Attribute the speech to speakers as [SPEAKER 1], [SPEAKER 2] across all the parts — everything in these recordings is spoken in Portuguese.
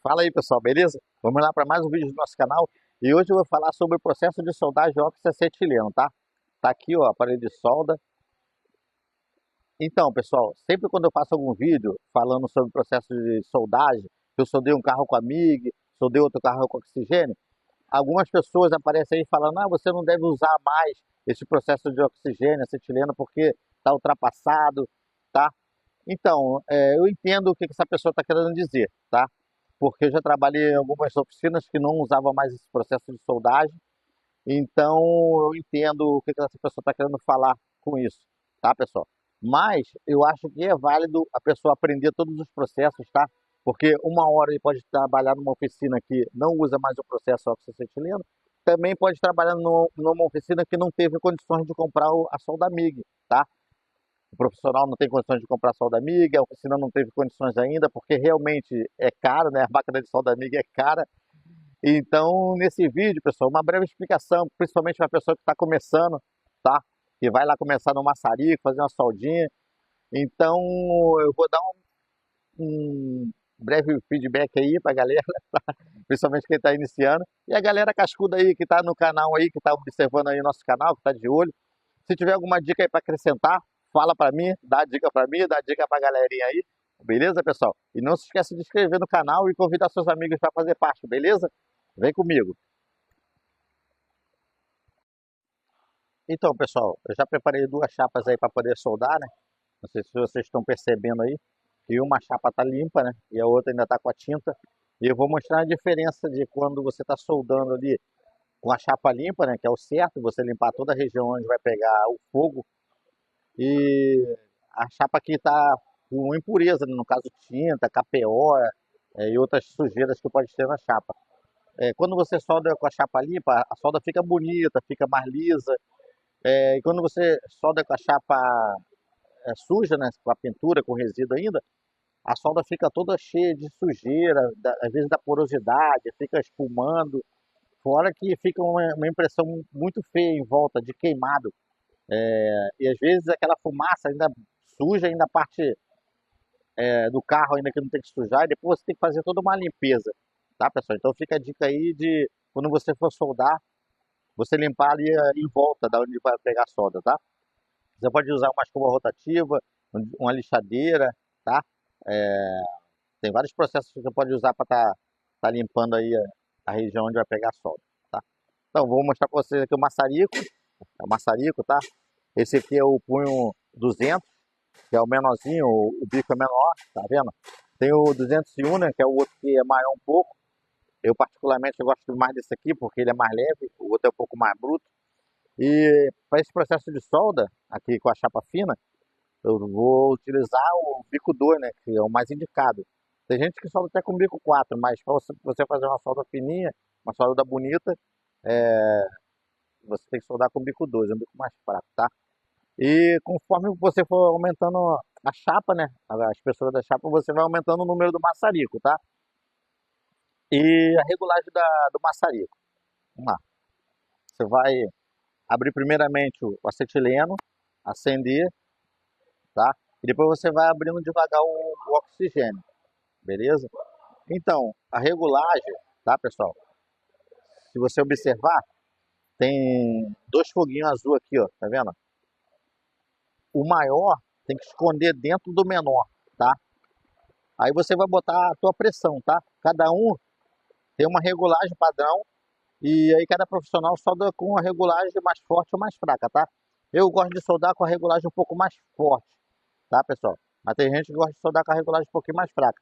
[SPEAKER 1] Fala aí, pessoal, beleza? Vamos lá para mais um vídeo do nosso canal. E hoje eu vou falar sobre o processo de soldagem de óxido acetileno, tá? Tá aqui, ó, aparelho de solda. Então, pessoal, sempre quando eu faço algum vídeo falando sobre o processo de soldagem, eu soldei um carro com a MIG, soldei outro carro com oxigênio, algumas pessoas aparecem aí falando, ah, você não deve usar mais esse processo de oxigênio, acetileno, porque está ultrapassado, tá? Então, eu entendo o que essa pessoa está querendo dizer, tá? Porque eu já trabalhei em algumas oficinas que não usavam mais esse processo de soldagem, então eu entendo o que essa pessoa está querendo falar com isso, tá, pessoal? Mas eu acho que é válido a pessoa aprender todos os processos, tá? Porque uma hora ele pode trabalhar numa oficina que não usa mais o processo oxacetileno, também pode trabalhar numa oficina que não teve condições de comprar a solda MIG, tá? O profissional não tem condições de comprar solda amiga, a oficina não teve condições ainda, porque realmente é caro, né? A máquina de solda amiga é cara. Então, nesse vídeo, pessoal, uma breve explicação, principalmente para a pessoa que está começando, tá? Que vai lá começar no maçarico, fazer uma soldinha. Então, eu vou dar um breve feedback aí para a galera, tá? Principalmente quem está iniciando. E a galera cascuda aí, que está no canal aí, que está observando aí o nosso canal, que está de olho. Se tiver alguma dica aí para acrescentar, fala para mim, dá dica para mim, dá dica para a galerinha aí, beleza, pessoal? E não se esqueça de inscrever no canal e convidar seus amigos para fazer parte, beleza? Vem comigo. Então, pessoal, eu já preparei duas chapas aí para poder soldar, né? Não sei se vocês estão percebendo aí que uma chapa tá limpa, né? E a outra ainda tá com a tinta. E eu vou mostrar a diferença de quando você está soldando ali com a chapa limpa, né? Que é o certo, você limpar toda a região onde vai pegar o fogo. E a chapa aqui está com impureza, né? No caso tinta, KPO e outras sujeiras que pode ter na chapa. Quando você solda com a chapa limpa, a solda fica bonita, fica mais lisa. E quando você solda com a chapa suja, né, com a pintura, com resíduo ainda, a solda fica toda cheia de sujeira, às vezes da porosidade, fica espumando. Fora que fica uma impressão muito feia em volta, de queimado. E às vezes aquela fumaça ainda suja, ainda a parte do carro ainda que não tem que sujar, e depois você tem que fazer toda uma limpeza, tá, pessoal? Então fica a dica aí de, quando você for soldar, você limpar ali em volta da onde vai pegar a solda, tá? Você pode usar uma escova rotativa, uma lixadeira, tá? É, tem vários processos que você pode usar para tá limpando aí a região onde vai pegar a solda, tá? Então, vou mostrar para vocês aqui o maçarico, é o maçarico, tá? Esse aqui é o punho 200, que é o menorzinho, o bico é menor, tá vendo? Tem o 201, né, que é o outro que é maior um pouco. Eu particularmente gosto mais desse aqui, porque ele é mais leve, o outro é um pouco mais bruto. E para esse processo de solda, aqui com a chapa fina, eu vou utilizar o bico 2, né, que é o mais indicado. Tem gente que solda até com bico 4, mas para você fazer uma solda fininha, uma solda bonita, é, você tem que soldar com bico 2, é um bico mais fraco, tá? E conforme você for aumentando a chapa, né, a espessura da chapa, você vai aumentando o número do maçarico, tá? E a regulagem do maçarico. Vamos lá. Você vai abrir primeiramente o acetileno, acender, tá? E depois você vai abrindo devagar o oxigênio, beleza? Então, a regulagem, tá, pessoal? Se você observar, tem dois foguinhos azul aqui, ó, tá vendo? O maior tem que esconder dentro do menor, tá? Aí você vai botar a tua pressão, tá? Cada um tem uma regulagem padrão e aí cada profissional solda com a regulagem mais forte ou mais fraca, tá? Eu gosto de soldar com a regulagem um pouco mais forte, tá, pessoal? Mas tem gente que gosta de soldar com a regulagem um pouquinho mais fraca.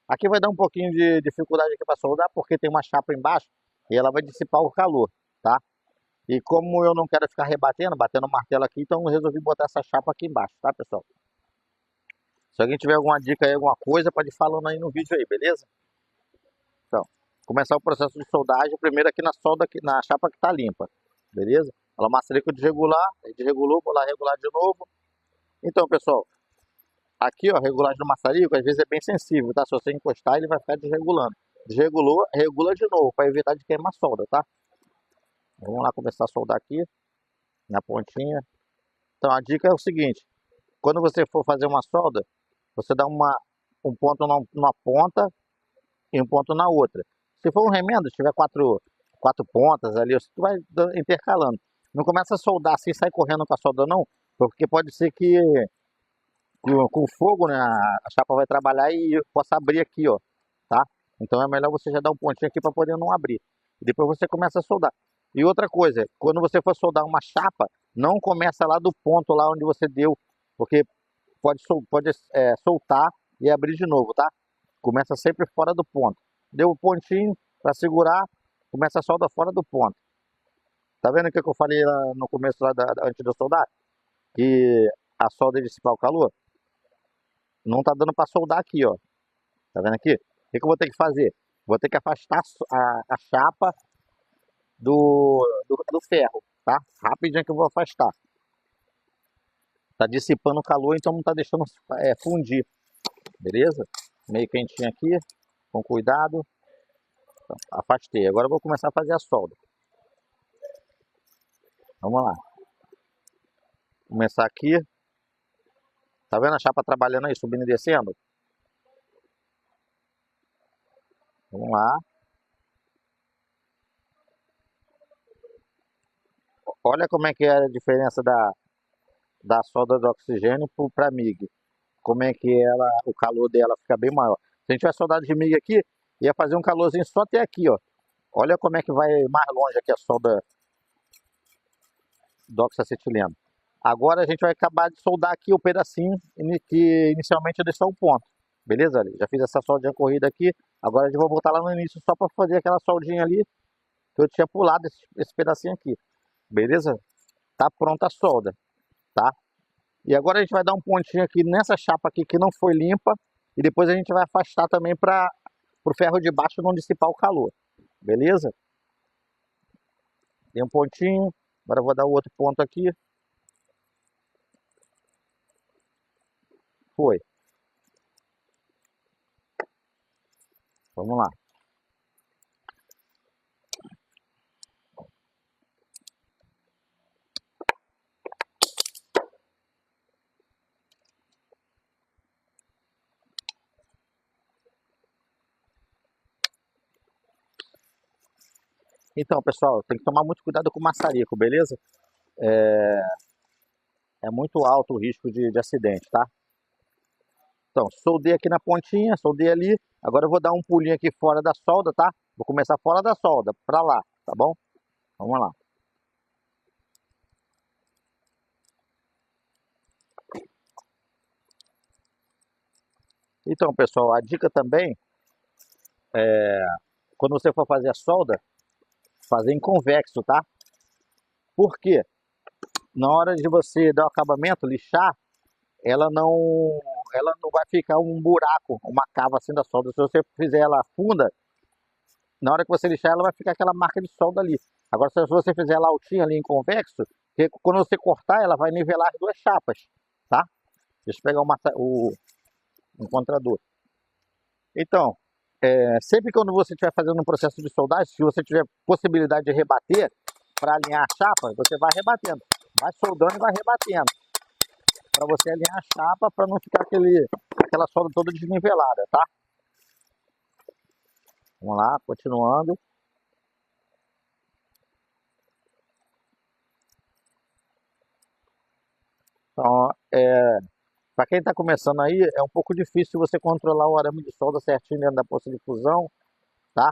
[SPEAKER 1] Aqui vai dar um pouquinho de dificuldade aqui para soldar, porque tem uma chapa embaixo e ela vai dissipar o calor, tá? E como eu não quero ficar rebatendo, batendo o martelo aqui, então eu resolvi botar essa chapa aqui embaixo, tá, pessoal? Se alguém tiver alguma dica aí, alguma coisa, pode ir falando aí no vídeo aí, beleza? Então, começar o processo de soldagem, primeiro aqui na solda, aqui, na chapa que tá limpa, beleza? Ela maçarico desregular, desregulou, vou lá regular de novo. Então, pessoal, aqui, ó, a regulagem do maçarico, às vezes é bem sensível, tá? Se você encostar, ele vai ficar desregulando. Desregulou, regula de novo, para evitar de queimar a solda, tá? Vamos lá começar a soldar aqui, na pontinha. Então, a dica é o seguinte, quando você for fazer uma solda, você dá um ponto numa ponta e um ponto na outra. Se for um remendo, se tiver quatro pontas ali, você vai intercalando. Não começa a soldar assim, sai correndo com a solda não, porque pode ser que com fogo, né, a chapa vai trabalhar e possa abrir aqui, ó, tá? Então é melhor você já dar um pontinho aqui para poder não abrir. E depois você começa a soldar. E outra coisa, quando você for soldar uma chapa, não começa lá do ponto lá onde você deu, porque pode soltar e abrir de novo, tá? Começa sempre fora do ponto. Deu o pontinho para segurar, começa a solda fora do ponto. Tá vendo o que eu falei lá no começo lá antes de eu soldar? Que a solda dissipar o calor? Não tá dando para soldar aqui, ó. Tá vendo aqui? O que eu vou ter que fazer? Vou ter que afastar a chapa do ferro, tá? Rapidinho que eu vou afastar. Tá dissipando o calor, então não tá deixando fundir. Beleza? Meio quentinho aqui, com cuidado. Então, afastei. Agora eu vou começar a fazer a solda. Vamos lá. Começar aqui. Tá vendo a chapa trabalhando aí, subindo e descendo? Vamos lá. Olha como é que é a diferença da solda do oxigênio para MIG. Como é que o calor dela fica bem maior. Se a gente tivesse soldado de MIG aqui, ia fazer um calorzinho só até aqui, ó. Olha como é que vai mais longe aqui a solda do oxacetileno. Agora a gente vai acabar de soldar aqui o pedacinho que inicialmente eu deixei um ponto. Beleza, ali? Já fiz essa soldinha corrida aqui. Agora a gente vai voltar lá no início só para fazer aquela soldinha ali que eu tinha pulado esse pedacinho aqui. Beleza? Tá pronta a solda, tá? E agora a gente vai dar um pontinho aqui nessa chapa aqui que não foi limpa. E depois a gente vai afastar também para o ferro de baixo não dissipar o calor. Beleza? Tem um pontinho. Agora eu vou dar o outro ponto aqui. Foi. Vamos lá. Então, pessoal, tem que tomar muito cuidado com o maçarico, beleza? É muito alto o risco de acidente, tá? Então, soldei aqui na pontinha, soldei ali. Agora eu vou dar um pulinho aqui fora da solda, tá? Vou começar fora da solda, pra lá, tá bom? Vamos lá. Então, pessoal, a dica também é, quando você for fazer a solda, fazer em convexo, tá? Por quê? Na hora de você dar o acabamento, lixar, ela não vai ficar um buraco, uma cava assim da solda. Se você fizer ela funda, na hora que você lixar, ela vai ficar aquela marca de solda ali. Agora, se você fizer ela altinha ali em convexo, quando você cortar, ela vai nivelar as duas chapas, tá? Deixa eu pegar o encontrador. Então, sempre quando você estiver fazendo um processo de soldagem, se você tiver possibilidade de rebater, para alinhar a chapa, você vai rebatendo. Vai soldando e vai rebatendo. Para você alinhar a chapa, para não ficar aquela solda toda desnivelada, tá? Vamos lá, continuando. Então, para quem está começando aí, é um pouco difícil você controlar o arame de solda certinho dentro da poça de fusão, tá?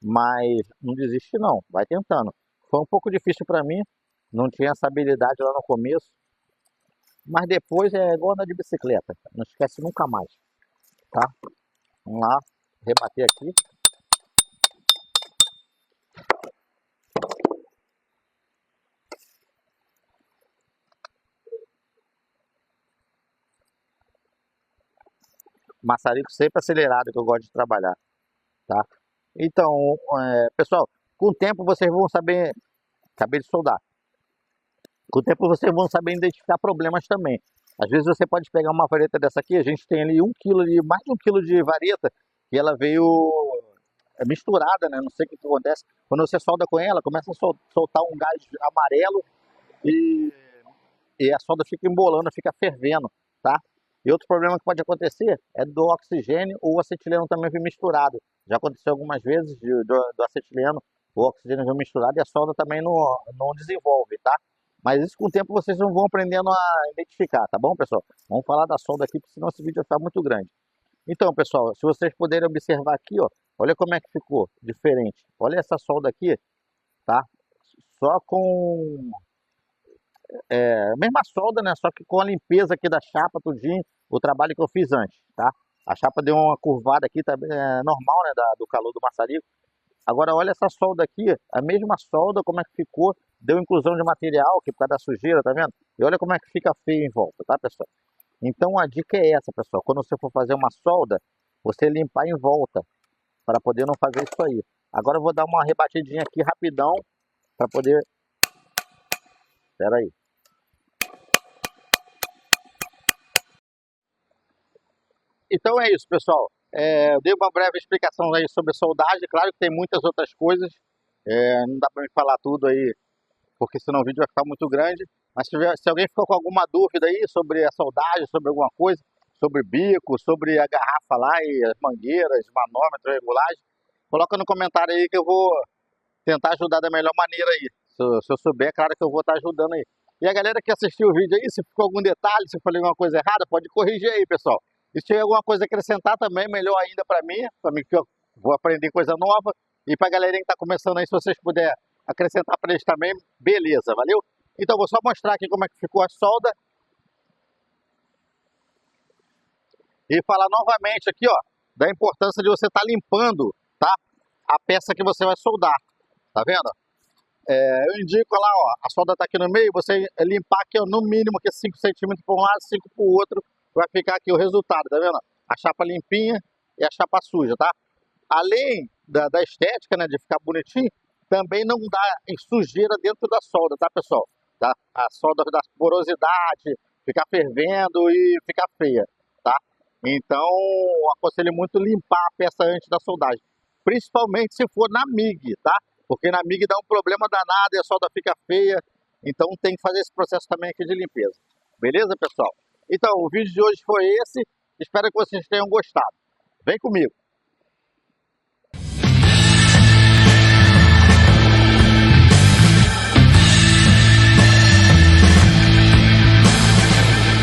[SPEAKER 1] Mas não desiste não, vai tentando. Foi um pouco difícil para mim, não tinha essa habilidade lá no começo, mas depois é igual andar de bicicleta, não esquece nunca mais, tá? Vamos lá, rebater aqui. Maçarico sempre acelerado que eu gosto de trabalhar, tá? Então, pessoal, com o tempo vocês vão saber, acabei de soldar, com o tempo vocês vão saber identificar problemas também. Às vezes você pode pegar uma vareta dessa aqui, a gente tem ali 1 kg, mais de 1 quilo de vareta, e ela veio misturada, né? Não sei o que acontece. Quando você solda com ela, começa a soltar um gás amarelo e a solda fica embolando, fica fervendo, tá? E outro problema que pode acontecer é do oxigênio ou o acetileno também vir misturado. Já aconteceu algumas vezes do acetileno ou oxigênio vir misturado e a solda também não desenvolve, tá? Mas isso com o tempo vocês não vão aprendendo a identificar, tá bom, pessoal? Vamos falar da solda aqui, porque senão esse vídeo vai ficar muito grande. Então, pessoal, se vocês puderem observar aqui, ó, olha como é que ficou diferente. Olha essa solda aqui, tá? Só com a mesma solda, né? Só que com a limpeza aqui da chapa, tudinho, o trabalho que eu fiz antes, tá? A chapa deu uma curvada aqui, tá, normal, né? Do calor do maçarico. Agora, olha essa solda aqui, a mesma solda, como é que ficou, deu inclusão de material, que por causa da sujeira, tá vendo? E olha como é que fica feio em volta, tá, pessoal? Então, a dica é essa, pessoal. Quando você for fazer uma solda, você limpar em volta, para poder não fazer isso aí. Agora eu vou dar uma rebatidinha aqui rapidão, para poder... Espera aí. Então é isso, pessoal. Eu dei uma breve explicação aí sobre soldagem. Claro que tem muitas outras coisas. Não dá para me falar tudo aí, porque senão o vídeo vai ficar muito grande. Mas se alguém ficou com alguma dúvida aí sobre a soldagem, sobre alguma coisa, sobre bico, sobre a garrafa lá e as mangueiras, manômetro, regulagem, coloca no comentário aí que eu vou tentar ajudar da melhor maneira aí. Se eu souber, é claro que eu vou estar ajudando aí. E a galera que assistiu o vídeo aí, se ficou algum detalhe, se eu falei alguma coisa errada, pode corrigir aí, pessoal. E se tiver alguma coisa a acrescentar também, melhor ainda para mim que eu vou aprender coisa nova. E para a galerinha que está começando aí, se vocês puderem acrescentar para eles também, beleza, valeu? Então vou só mostrar aqui como é que ficou a solda. E falar novamente aqui, ó, da importância de você estar limpando, tá? A peça que você vai soldar, tá vendo? Eu indico lá, ó, a solda tá aqui no meio, você limpar aqui, ó, no mínimo aqui 5 centímetros para um lado, 5 para o outro, vai ficar aqui o resultado, tá vendo? A chapa limpinha e a chapa suja, tá? Além da estética, né, de ficar bonitinho, também não dá sujeira dentro da solda, tá, pessoal? Tá? A solda dá porosidade, ficar fervendo e ficar feia, tá? Então, eu aconselho muito limpar a peça antes da soldagem, principalmente se for na MIG, tá? Porque na MIG dá um problema danado e a solda fica feia, então tem que fazer esse processo também aqui de limpeza. Beleza, pessoal? Então, o vídeo de hoje foi esse, espero que vocês tenham gostado. Vem comigo!